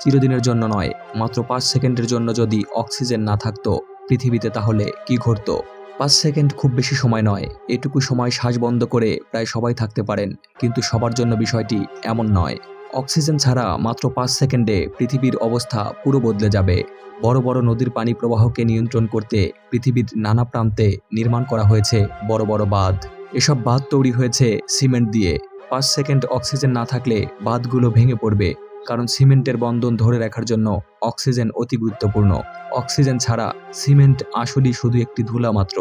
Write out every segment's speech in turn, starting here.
চিরদিনের জন্য নয়, মাত্র ৫ সেকেন্ডের জন্য যদি অক্সিজেন না থাকতো পৃথিবীতে তাহলে কি ঘটতো? ৫ সেকেন্ড খুব বেশি সময় নয়। এটুকু সময় শ্বাস বন্ধ করে প্রায় সবাই থাকতে পারেন, কিন্তু সবার জন্য বিষয়টি এমন নয়। অক্সিজেন ছাড়া মাত্র ৫ সেকেন্ডে পৃথিবীর অবস্থা পুরো বদলে যাবে। বড় বড় নদীর পানি প্রবাহকে নিয়ন্ত্রণ করতে পৃথিবীর নানা প্রান্তে নির্মাণ করা হয়েছে বড় বড় বাঁধ। এসব বাঁধ তৈরি হয়েছে সিমেন্ট দিয়ে। ৫ সেকেন্ড অক্সিজেন না থাকলে বাঁধগুলো ভেঙে পড়বে, কারণ সিমেন্টের বন্ধন ধরে রাখার জন্য অক্সিজেন অতি গুরুত্বপূর্ণ। অক্সিজেন ছাড়া সিমেন্ট আসলেই শুধু একটি ধুলা মাত্র।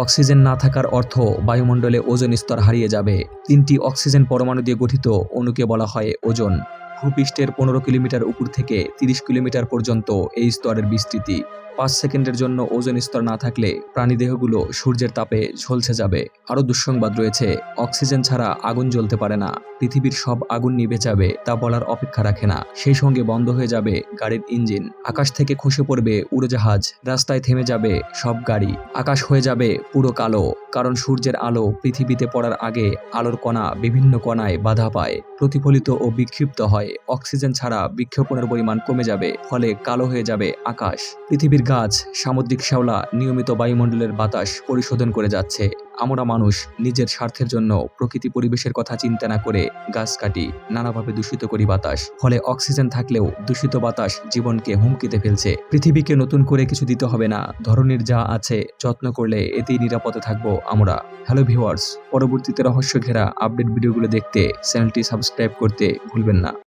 অক্সিজেন না থাকার অর্থ বায়ুমণ্ডলে ওজোন স্তর হারিয়ে যাবে। ৩টি অক্সিজেন পরমাণু দিয়ে গঠিত অণুকে বলা হয় ওজোন। ভূপৃষ্ঠের ১৫ কিলোমিটার উপর থেকে ৩০ কিলোমিটার পর্যন্ত এই স্তরের বিস্তৃতি। ৫ সেকেন্ডের জন্য ওজোন স্তর না থাকলে প্রাণীদেহগুলো সূর্যের তাপে ঝলসে যাবে। আরও দুঃসংবাদ রয়েছে, অক্সিজেন ছাড়া আগুন জ্বলতে পারে না। পৃথিবীর সব আগুন নিভে যাবে তা বলার অপেক্ষা রাখে না। সেই সঙ্গে বন্ধ হয়ে যাবে গাড়ির ইঞ্জিন, আকাশ থেকে খসে পড়বে উড়োজাহাজ, রাস্তায় থেমে যাবে সব গাড়ি, আকাশ হয়ে যাবে পুরো কালো। কারণ সূর্যের আলো পৃথিবীতে পড়ার আগে আলোর কণা বিভিন্ন কণায় বাধা পায়, প্রতিফলিত ও বিক্ষিপ্ত হয়। অক্সিজেন ছাড়া বিক্ষেপণের পরিমাণ কমে যাবে, ফলে কালো হয়ে যাবে আকাশ। পৃথিবীর গাছ, সামুদ্রিক শ্যাওলা নিয়মিত বায়ুমণ্ডলের বাতাস পরিশোধন করে যাচ্ছে। আমরা মানুষ নিজের স্বার্থের জন্য প্রকৃতি পরিবেশের কথা চিন্তা না করে গাছ কাটি, নানাভাবে দূষিত করি বাতাস। ফলে অক্সিজেন থাকলেও দূষিত বাতাস জীবনকে হুমকিতে ফেলছে। পৃথিবীকে নতুন করে কিছু দিতে হবে না, ধরনের যা আছে যত্ন করলে এতেই নিরাপদে থাকবো আমরা। হ্যালো ভিউয়ার্স, পরবর্তীতে রহস্য ঘেরা আপডেট ভিডিওগুলো দেখতে চ্যানেলটি সাবস্ক্রাইব করতে ভুলবেন না।